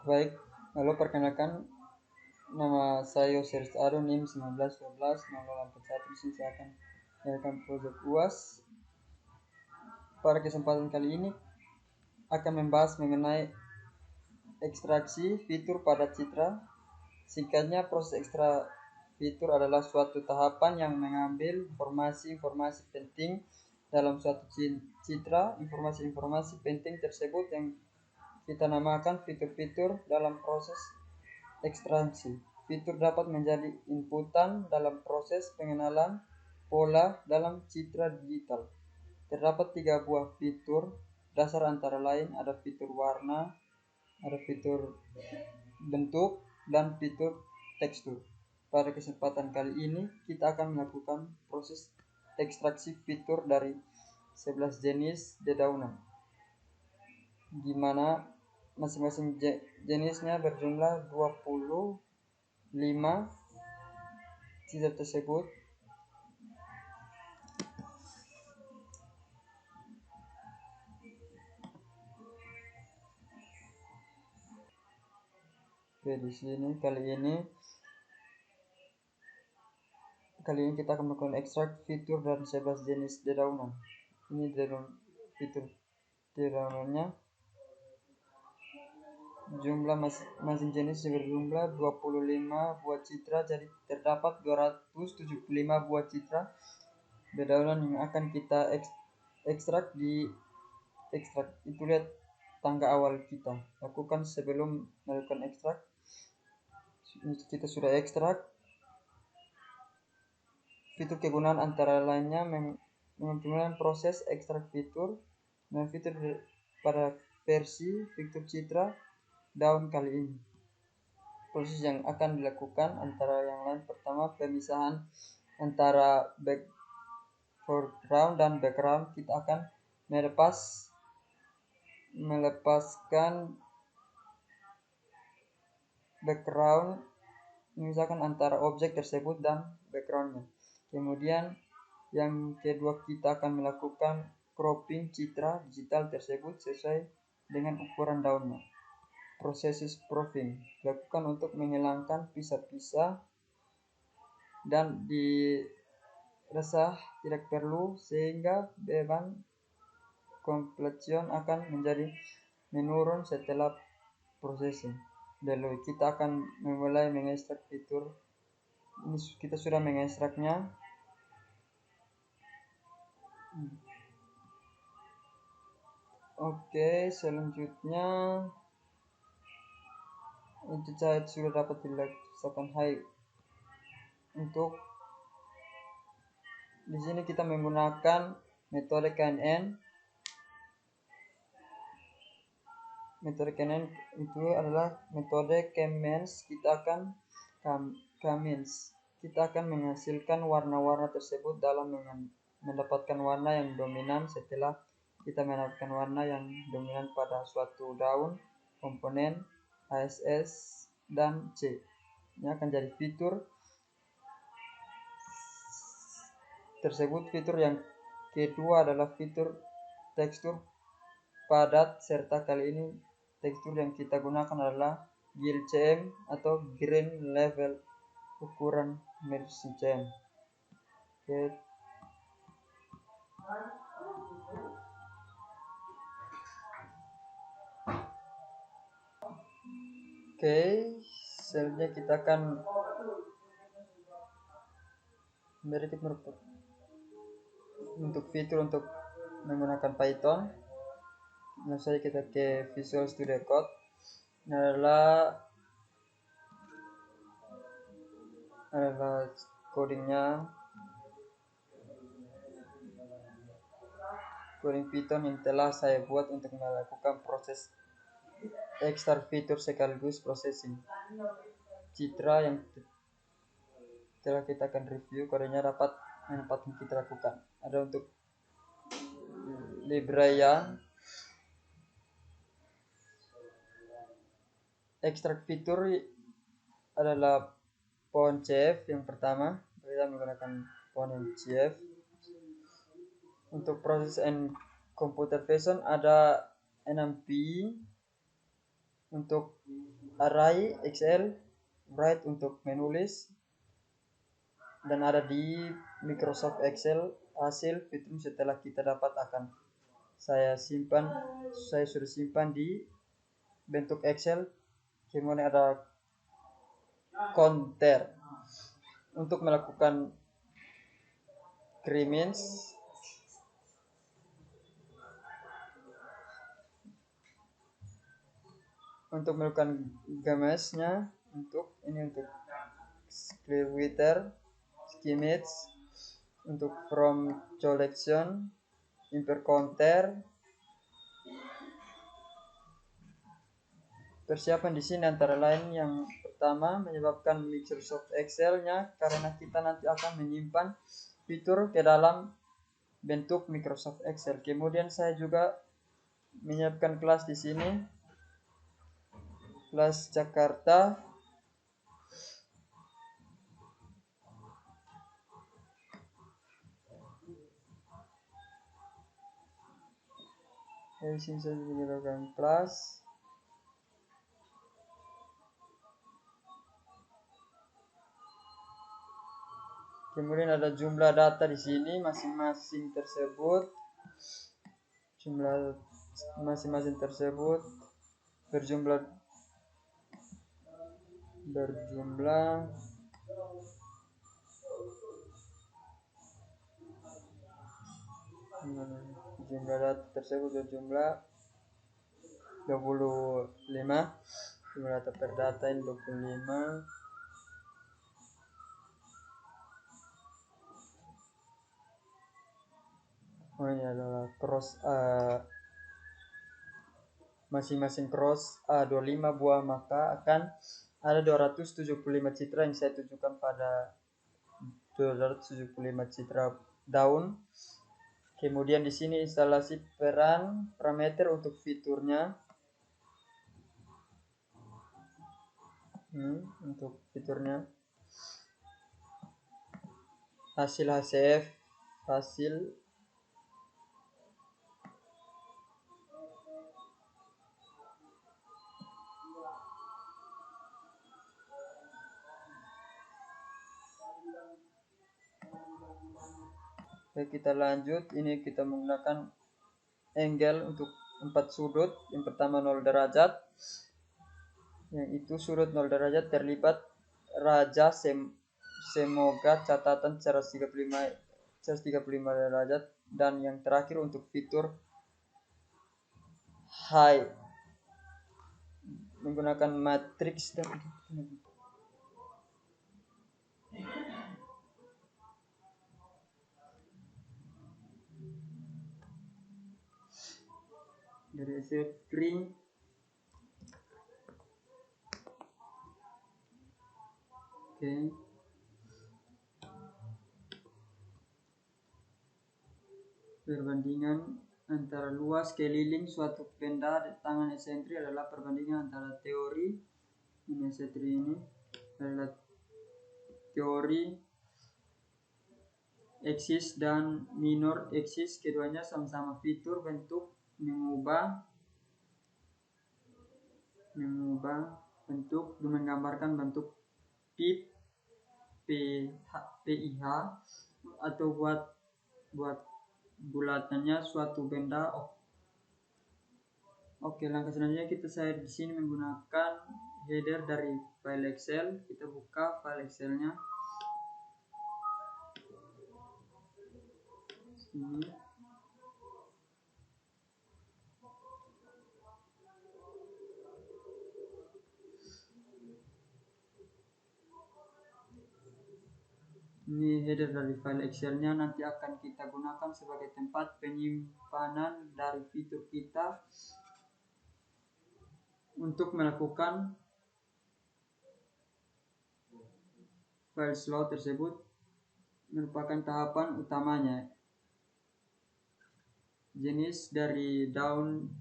Baik, lalu perkenalkan, nama saya Yosef Ado, NIM 1912 0041. Di sini saya akan mengerjakan proyek UAS. Pada kesempatan kali ini akan membahas mengenai ekstraksi fitur pada citra. Singkatnya, proses ekstrak fitur adalah suatu tahapan yang mengambil informasi-informasi penting dalam suatu citra. Informasi-informasi penting tersebut yang kita namakan fitur-fitur dalam proses ekstraksi. Fitur dapat menjadi inputan dalam proses pengenalan pola dalam citra digital. Terdapat 3 buah fitur dasar, antara lain ada fitur warna, ada fitur bentuk, dan fitur tekstur. Pada kesempatan kali ini kita akan melakukan proses ekstraksi fitur dari 11 jenis dedaunan, di mana masing-masing jenisnya berjumlah 25 citra tersebut. Oke, di sini kali ini kita akan melakukan ekstrak fitur dari 11 jenis dedaunan. Ini fitur dedaunannya. Jumlah masing jenis berjumlah 25 buah citra, jadi terdapat 275 buah citra dedaunan yang akan kita ekstrak. Itu lihat tangga awal kita lakukan sebelum melakukan ekstrak. Kita sudah ekstrak. Fitur kegunaan antara lainnya menggunakan proses ekstrak fitur dan fitur pada versi fitur citra daun kali ini. Proses yang akan dilakukan antara yang lain, pertama, pemisahan antara foreground dan background. Kita akan melepaskan background, misalkan antara objek tersebut dan backgroundnya. Kemudian yang kedua, kita akan melakukan cropping citra digital tersebut sesuai dengan ukuran daunnya. Proses proofing dilakukan untuk menghilangkan pisah-pisah dan dirasa tidak perlu, sehingga beban completion akan menjadi menurun setelah processing. Lalu kita akan memulai mengekstrak fitur. Ini kita sudah mengekstraknya. Oke, selanjutnya itu cat sudah dapat dilaksanakan high. Untuk di sini kita menggunakan metode KNN. Metode KNN itu adalah metode K-means. Kita akan menghasilkan warna-warna tersebut dalam mendapatkan warna yang dominan. Setelah kita mendapatkan warna yang dominan pada suatu daun, komponen ASS dan C, ini akan jadi fitur tersebut. Fitur yang kedua adalah fitur tekstur padat, serta kali ini tekstur yang kita gunakan adalah GLCM atau Green Level, ukuran Mercy CM. Oke, selanjutnya kita akan untuk fitur untuk menggunakan Python. Langsung saja kita ke Visual Studio Code. Ini adalah codingnya, coding Python yang telah saya buat untuk melakukan proses ekstrak fitur sekaligus processing citra yang telah kita akan review. Kodenya dapat kita lakukan. Ada untuk Libraya. Ekstrak fitur adalah font CF yang pertama. Kita menggunakan font CF. Untuk proses and computer vision ada NMP. untuk array Excel, write untuk menulis, dan ada di Microsoft Excel hasil fitur setelah kita dapat akan saya sudah simpan di bentuk Excel. Kemudian ada counter untuk melakukan increments, untuk melakukan gamesnya, untuk clear wither, schematics, untuk from collection, import counter. Persiapan di sini antara lain yang pertama menyebabkan Microsoft Excel-nya karena kita nanti akan menyimpan fitur ke dalam bentuk Microsoft Excel. Kemudian saya juga menyiapkan kelas di sini, kelas Jakarta. Di sini saya menggunakan kelas. Kemudian ada jumlah data di sini masing-masing tersebut. Jumlah masing-masing tersebut berjumlah jumlah data tersebut berjumlah 25. Jumlah data per data ini 25. Ini adalah cross masing-masing cross A25 buah, maka akan ada 275 citra yang saya tunjukkan pada 275 citra daun. Kemudian di sini instalasi peran parameter untuk fiturnya. Untuk fiturnya hasil HCF, hasil Oke, kita lanjut. Ini kita menggunakan angle untuk 4 sudut. Yang pertama 0 derajat. Yang itu sudut 0 derajat terlibat raja semoga catatan 135 derajat. Dan yang terakhir untuk fitur high menggunakan matrix dari string. Oke. Perbandingan antara luas keliling suatu benda di tangan esentri adalah perbandingan antara teori ini adalah teori eksis dan minor eksis. Keduanya sama-sama fitur bentuk mengubah bentuk, menggambarkan bentuk PIH atau buat bulatannya suatu benda. Oke, langkah selanjutnya saya di sini menggunakan header dari file Excel. Kita buka file Excelnya. Sini. Ini header dari file Excelnya, nanti akan kita gunakan sebagai tempat penyimpanan dari fitur kita untuk melakukan file slot tersebut. Merupakan tahapan utamanya. Jenis dari daun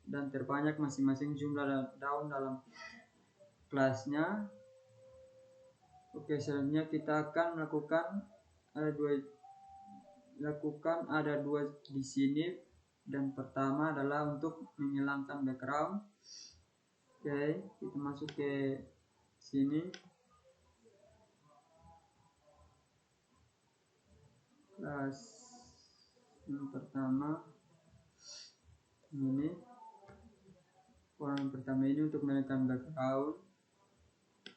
dan terbanyak masing-masing jumlah daun dalam kelasnya. Oke, selanjutnya kita akan ada dua di sini. Dan pertama adalah untuk menghilangkan background. Oke, kita masuk ke sini. Kelas yang pertama ini, warna pertama ini untuk menekan background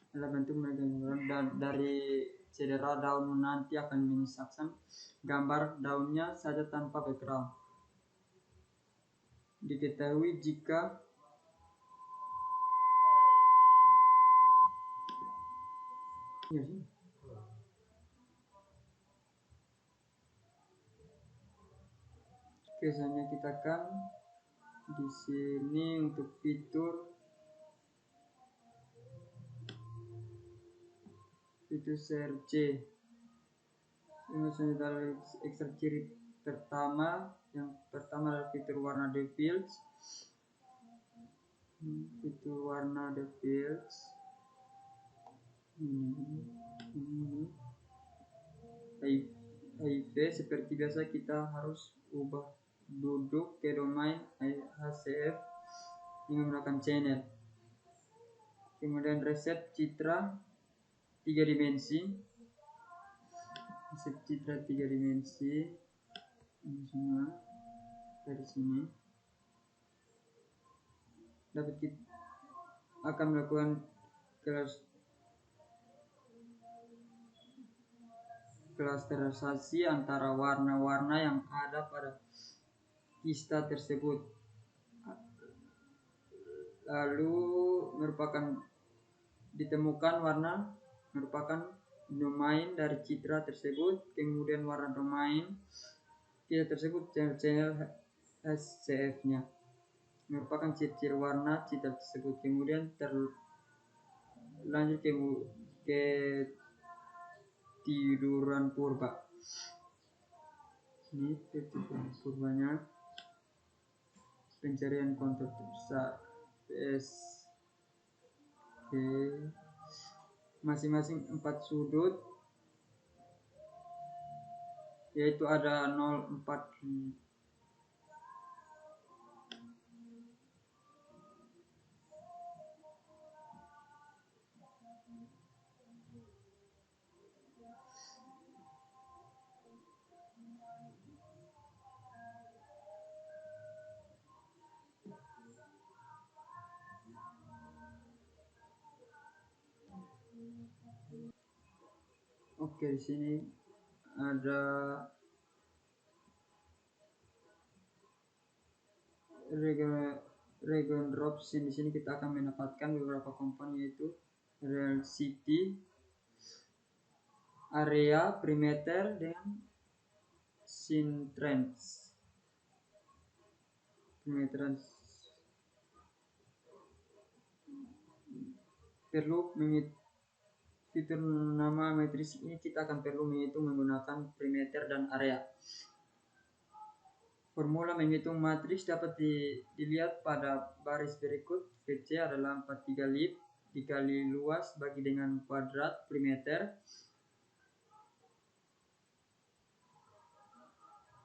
adalah bentuk background, dan dari cedera daun nanti akan menyisakan gambar daunnya saja tanpa background. Diketahui jika biasanya kita akan di sini untuk fitur CRC. Ini adalah ekstra ciri pertama. Yang pertama adalah fitur warna the fields. Fitur warna the fields. HIV seperti biasa kita harus ubah duduk ke domain HCF dengan menggunakan channel. Kemudian reset citra 3 dimensi. Reset citra 3 dimensi. Ini semua dari sini. Dapat kita akan melakukan klasterisasi antara warna-warna yang ada pada pista tersebut. Lalu ditemukan warna merupakan domain dari citra tersebut. Kemudian warna domain citra tersebut channel SCF-nya merupakan ciri-ciri warna citra tersebut. Kemudian lanjut ke tiduran purba. Ini tiduran purbanya, pencarian kontur besar masing-masing 4 sudut, yaitu ada 0, 4, Oke, di sini ada region drops. Di sini kita akan mendapatkan beberapa komponen, yaitu real city, area, perimeter, dan scene trends. Perimeter perlu fitur nama matris ini kita akan perlu menghitung menggunakan perimeter dan area. Formula menghitung matriks dapat dilihat pada baris berikut. VC adalah 43 lip dikali luas bagi dengan kuadrat perimeter.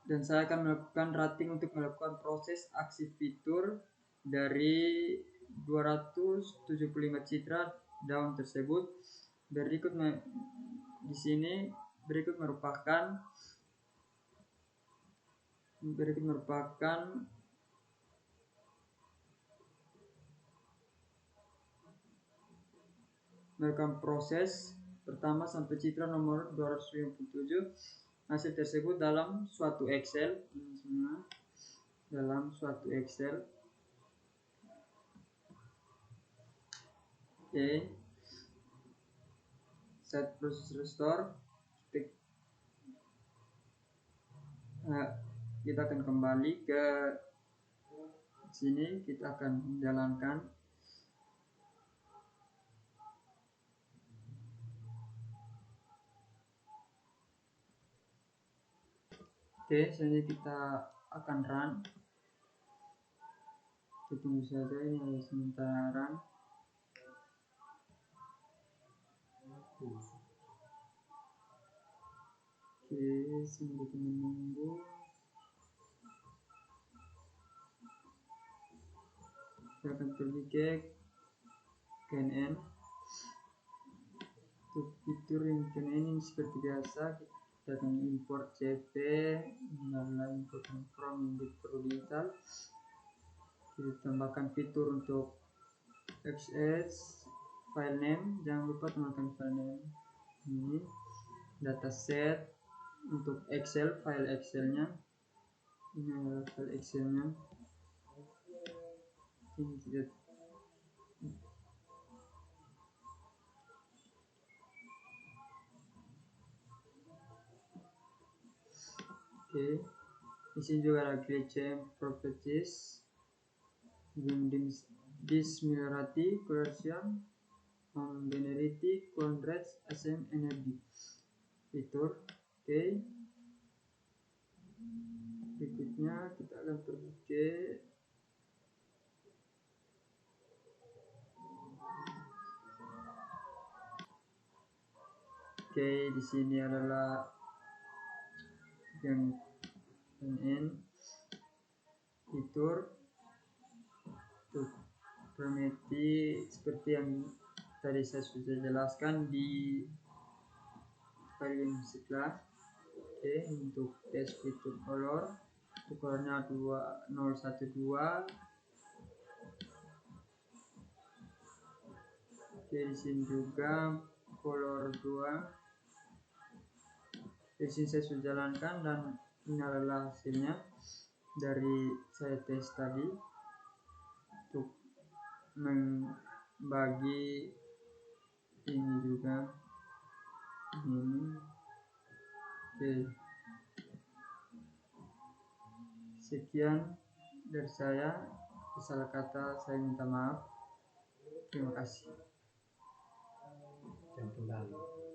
Dan saya akan melakukan rating untuk melakukan proses aksi fitur dari 275 citra daun tersebut. Berikut di sini merupakan proses pertama sampai citra nomor 257. Hasil tersebut dalam suatu Excel. Oke. Set proses restore. Kita akan kembali ke sini, kita akan menjalankan. Oke, selanjutnya kita akan run. Kita tunggu saja, ini ada sementara. Oke, sambil kita menunggu. Saya akan pergi ke KNN. Untuk fitur yang KNN ini seperti biasa, kita akan import CP, lalu import from perlu digital. Kita tambahkan fitur untuk XS file name, jangan lupa tambahkan file name ini. Dataset untuk Excel, file Excelnya ini adalah file Excelnya. Ini tidak oke. Di sini juga ada GCM properties, Dismilarity, Correlation, Linearity, Contrast, SM Energy fitur. Oke. Berikutnya kita akan pergi ke di sini adalah yang fitur untuk Prometi seperti yang tadi saya sudah jelaskan di file setelah. Oke, untuk tes fitur color, colornya 2012. Oke, di sini juga color 2. Di sini saya sudah jalankan dan ini adalah hasilnya dari saya tes tadi untuk membagi ini juga ini. Oke, sekian dari saya. Salah kata saya minta maaf. Terima kasih. Jam kembali.